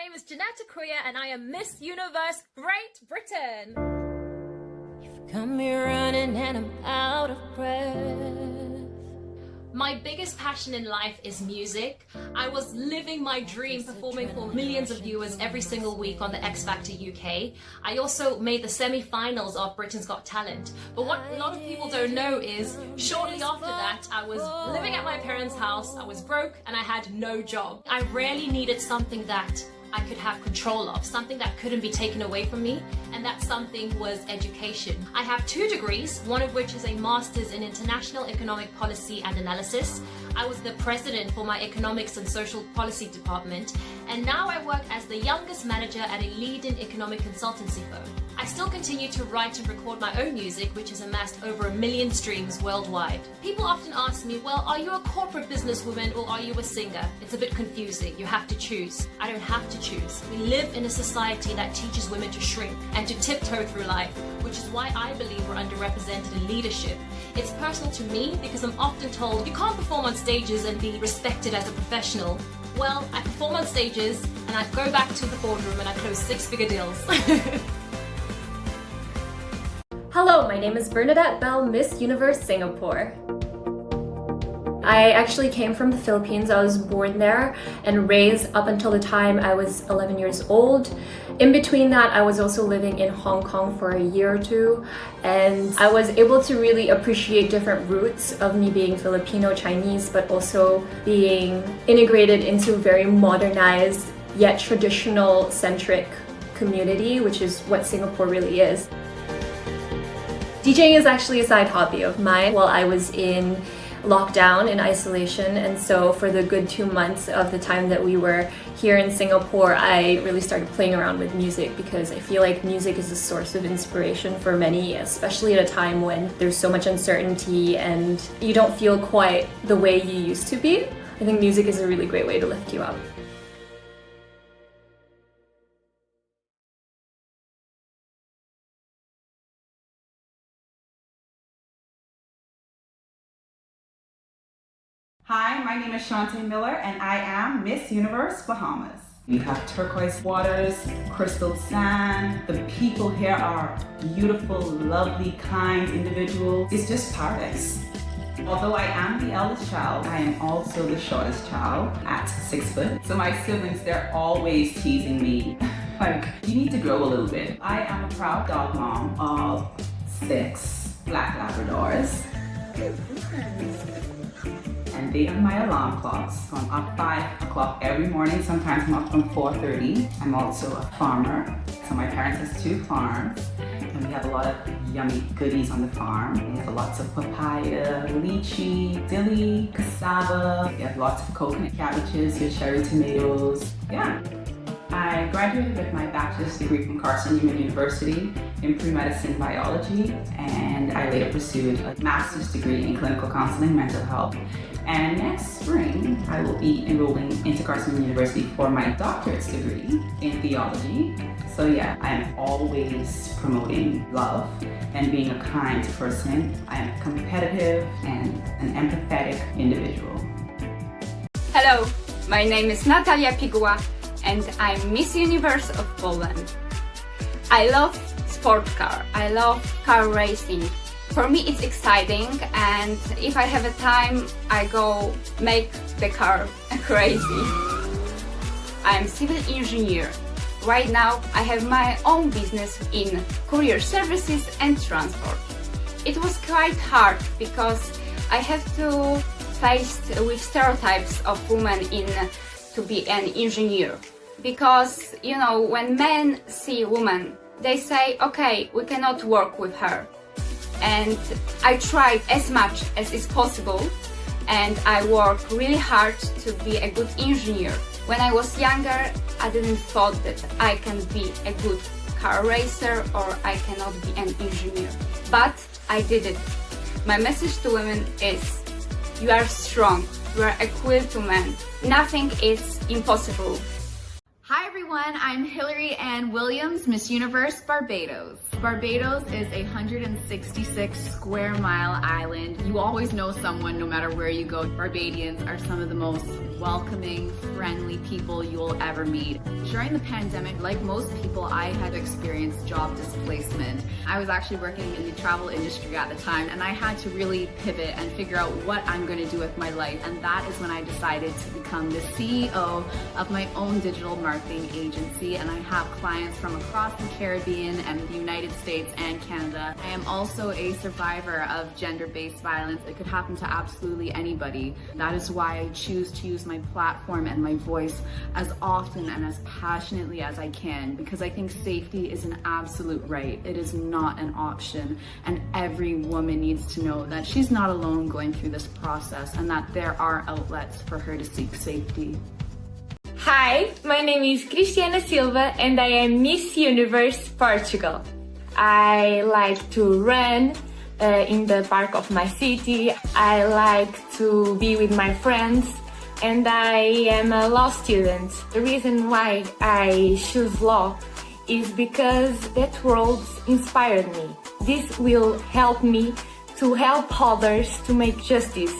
name is Jeanette Okoye and I am Miss Universe Great Britain. You've got me running and I'm out of breath. My biggest passion in life is music. I was living my dream performing for millions of viewers every single week on the X Factor UK. I also made the semi-finals of Britain's Got Talent. But what a lot of people don't know is shortly after that, I was living at my parents' house, I was broke and I had no job. I really needed something that I could have control of, something that couldn't be taken away from me, and that something was education. I have 2 degrees, one of which is a master's in international economic policy and analysis. I was the president for my economics and social policy department, and now I work as the youngest manager at a leading economic consultancy firm. I still continue to write and record my own music, which has amassed over 1 million streams worldwide. People often ask me, well, are you a corporate businesswoman or are you a singer? It's a bit confusing. You have to choose. I don't have to choose. We live in a society that teaches women to shrink and to tiptoe through life, which is why I believe we're underrepresented in leadership. It's personal to me because I'm often told you can't perform on stages and be respected as a professional. Well, I perform on stages and I go back to the boardroom and I close 6-figure deals. Hello, my name is Bernadette Bell, Miss Universe Singapore. I actually came from the Philippines. I was born there and raised up until the time I was 11 years old. In between that, I was also living in Hong Kong for a year or 2, and I was able to really appreciate different roots of me being Filipino Chinese, but also being integrated into a very modernized yet traditional centric community, which is what Singapore really is. DJing is actually a side hobby of mine while I was in lockdown in isolation, and so for the good 2 months of the time that we were here in Singapore, I really started playing around with music because I feel like music is a source of inspiration for many, especially at a time when there's so much uncertainty and you don't feel quite the way you used to be. I think music is a really great way to lift you up. Hi, my name is Shantae Miller and I am Miss Universe Bahamas. We have turquoise waters, crystal sand. The people here are beautiful, lovely, kind individuals. It's just paradise. Although I am the eldest child, I am also the shortest child at 6 foot. So my siblings, they're always teasing me, like, you need to grow a little bit. I am a proud dog mom of 6 black Labradors. And they are my alarm clocks. So I'm up 5 o'clock every morning. Sometimes I'm up from 4:30. I'm also a farmer. So my parents has 2 farms. And we have a lot of yummy goodies on the farm. We have lots of papaya, lychee, dilly, cassava. We have lots of coconut cabbages, your cherry tomatoes. Yeah. I graduated with my bachelor's degree from Carson Newman University in pre-medicine biology, and I later pursued a master's degree in clinical counseling and mental health. And next spring, I will be enrolling into Carson Newman University for my doctorate's degree in theology. So yeah, I am always promoting love and being a kind person. I am competitive and an empathetic individual. Hello, my name is Natalia Piguła and I'm Miss Universe of Poland. I love sport car. I love car racing. For me it's exciting, and if I have a time I go make the car crazy. I'm civil engineer. Right now I have my own business in courier services and transport. It was quite hard because I have to face with stereotypes of women to be an engineer. Because, you know, when men see women, they say, okay, we cannot work with her. And I tried as much as is possible, and I work really hard to be a good engineer. When I was younger, I didn't thought that I can be a good car racer or I cannot be an engineer. But I did it. My message to women is, you are strong, you are equal to men. Nothing is impossible. Hi everyone! everyone, I'm Hillary Ann Williams, Miss Universe Barbados. Barbados is a 166 square mile island. You always know someone no matter where you go. Barbadians are some of the most welcoming, friendly people you will ever meet. During the pandemic, like most people, I had experienced job displacement. I was actually working in the travel industry at the time, and I had to really pivot and figure out what I'm going to do with my life. And that is when I decided to become the CEO of my own digital marketing agency, and I have clients from across the Caribbean and the United States and Canada. I am also a survivor of gender-based violence. It could happen to absolutely anybody. That is why I choose to use my platform and my voice as often and as passionately as I can, because I think safety is an absolute right. It is not an option, and every woman needs to know that she's not alone going through this process and that there are outlets for her to seek safety. Hi, my name is Cristiana Silva and I am Miss Universe Portugal. I like to run in the park of my city. I like to be with my friends, and I am a law student. The reason why I choose law is because that world inspired me. This will help me to help others to make justice.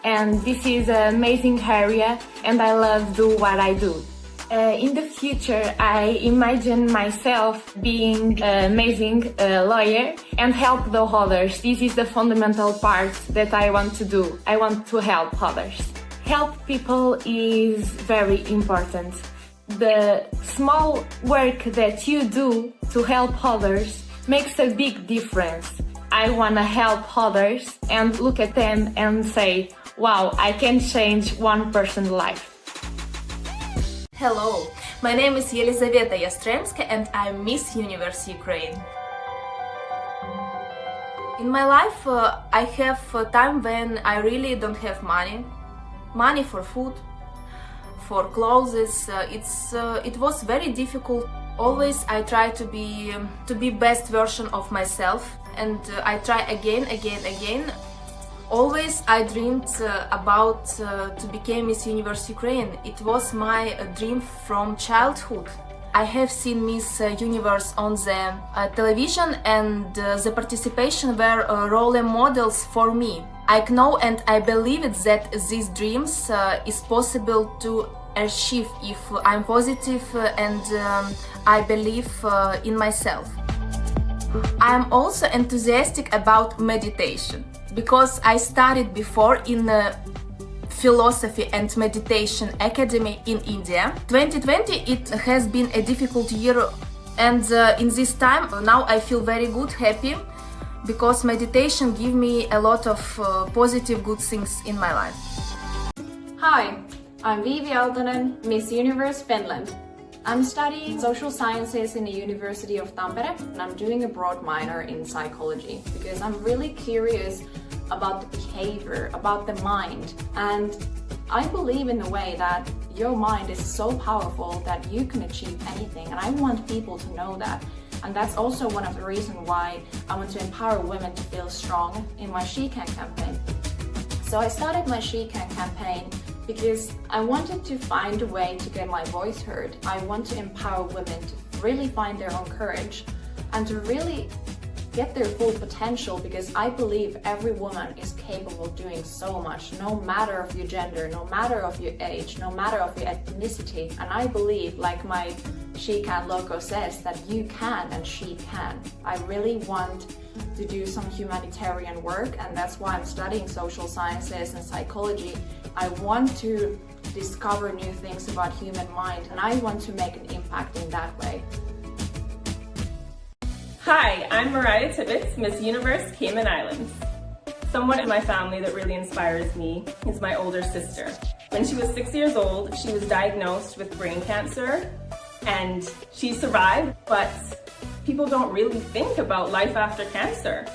And this is an amazing area, and I love do what I do. In the future, I imagine myself being an amazing lawyer and help the others. This is the fundamental part that I want to do. I want to help others. Help people is very important. The small work that you do to help others makes a big difference. I want to help others and look at them and say, wow, I can change one person's life. Hello, my name is Елизавета Yastremska and I'm Miss Universe Ukraine. In my life, I have a time when I really don't have money for food, for clothes. It was very difficult. Always I try to be best version of myself, and I try again. Always I dreamed about to become Miss Universe Ukraine. It was my dream from childhood. I have seen Miss Universe on the television, and the participation were role models for me. I know and I believe it that these dreams is possible to achieve if I'm positive and I believe in myself. I'm also enthusiastic about meditation, because I studied before in Philosophy and Meditation Academy in India. 2020 it has been a difficult year, and in this time now I feel very good, happy, because meditation gives me a lot of positive good things in my life. Hi, I'm Viivi Aaltonen, Miss Universe Finland. I'm studying social sciences in the University of Tampere, and I'm doing a broad minor in psychology because I'm really curious about the behavior, about the mind, and I believe in the way that your mind is so powerful that you can achieve anything, and I want people to know that. And that's also one of the reasons why I want to empower women to feel strong in my She Can campaign. So I started my She Can campaign because I wanted to find a way to get my voice heard. I want to empower women to really find their own courage and to really get their full potential, because I believe every woman is capable of doing so much, no matter of your gender, no matter of your age, no matter of your ethnicity. And I believe, like my She Can logo says, that you can and she can. I really want to do some humanitarian work, and that's why I'm studying social sciences and psychology. I want to discover new things about human mind, and I want to make an impact in that way. Hi, I'm Mariah Tibbetts, Miss Universe Cayman Islands. Someone in my family that really inspires me is my older sister. When she was 6 years old, she was diagnosed with brain cancer, and she survived, but people don't really think about life after cancer.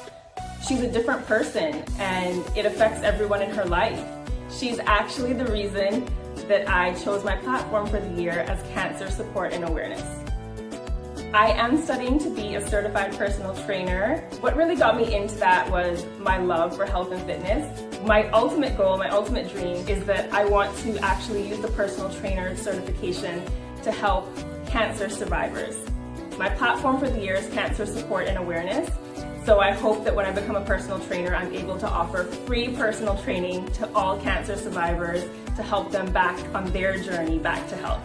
She's a different person, and it affects everyone in her life. She's actually the reason that I chose my platform for the year as Cancer Support and Awareness. I am studying to be a certified personal trainer. What really got me into that was my love for health and fitness. My ultimate goal, my ultimate dream is that I want to actually use the personal trainer certification to help cancer survivors. My platform for the year is cancer support and awareness. So I hope that when I become a personal trainer, I'm able to offer free personal training to all cancer survivors to help them back on their journey back to health.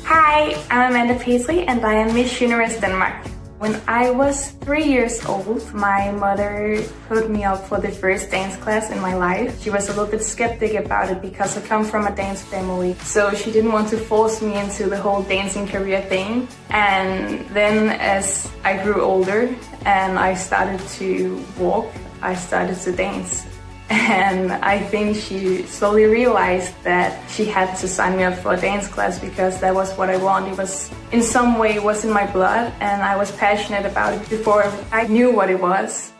Hi, I'm Amanda Paisley and I am Miss Universe Denmark. When I was 3 years old, my mother put me up for the first dance class in my life. She was a little bit skeptic about it because I come from a dance family, so she didn't want to force me into the whole dancing career thing. And then as I grew older and I started to walk, I started to dance. And I think she slowly realized that she had to sign me up for a dance class because that was what I wanted. It was, in some way, it was in my blood and I was passionate about it before I knew what it was.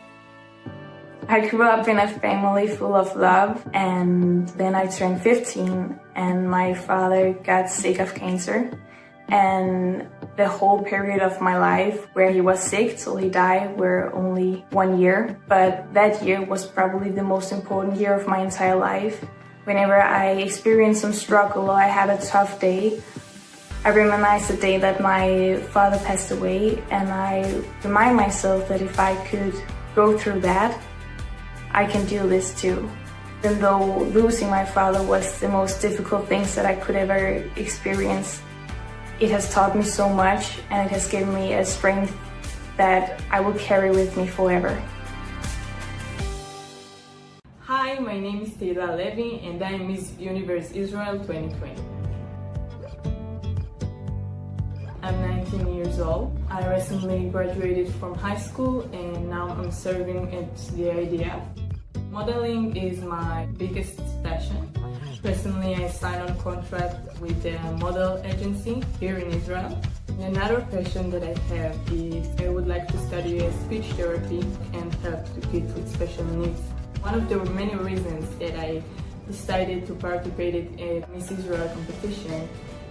I grew up in a family full of love, and then I turned 15 and my father got sick of cancer. And the whole period of my life where he was sick till he died were only 1 year. But that year was probably the most important year of my entire life. Whenever I experienced some struggle or I had a tough day, I reminisce the day that my father passed away, and I remind myself that if I could go through that, I can do this too. Even though losing my father was the most difficult things that I could ever experience, it has taught me so much, and it has given me a strength that I will carry with me forever. Hi, my name is Taylor Levy and I am Miss Universe Israel 2020. I'm 19 years old. I recently graduated from high school and now I'm serving at the IDF. Modeling is my biggest passion. Recently, I signed on contract with a model agency here in Israel. Another passion that I have is I would like to study speech therapy and help to kids with special needs. One of the many reasons that I decided to participate in a Miss Israel competition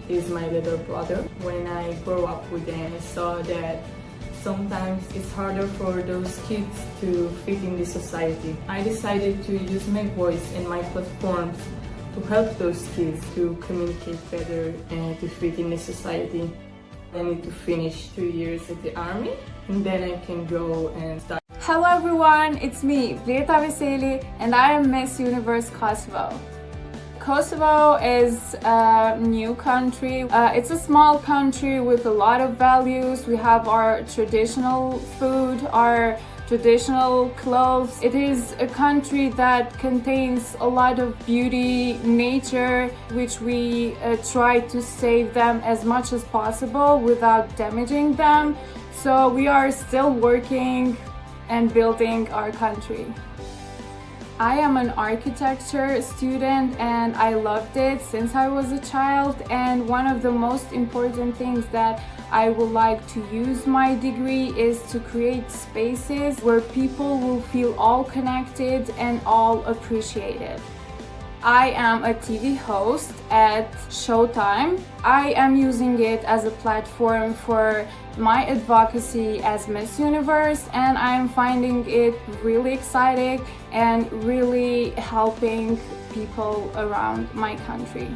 is my little brother. When I grew up with him, I saw that sometimes it's harder for those kids to fit in the society. I decided to use my voice and my platforms to help those kids to communicate better and to fit in the society. I need to finish 2 years at the army and then I can go and start. Hello everyone, it's me, Britta Veseli, and I am Miss Universe Kosovo. Kosovo is a new country. It's a small country with a lot of values. We have our traditional food, our traditional clothes. It is a country that contains a lot of beauty, nature, which we try to save them as much as possible without damaging them. So we are still working and building our country. I am an architecture student and I loved it since I was a child, and one of the most important things that I would like to use my degree is to create spaces where people will feel all connected and all appreciated. I am a TV host at Showtime. I am using it as a platform for my advocacy as Miss Universe, and I am finding it really exciting and really helping people around my country.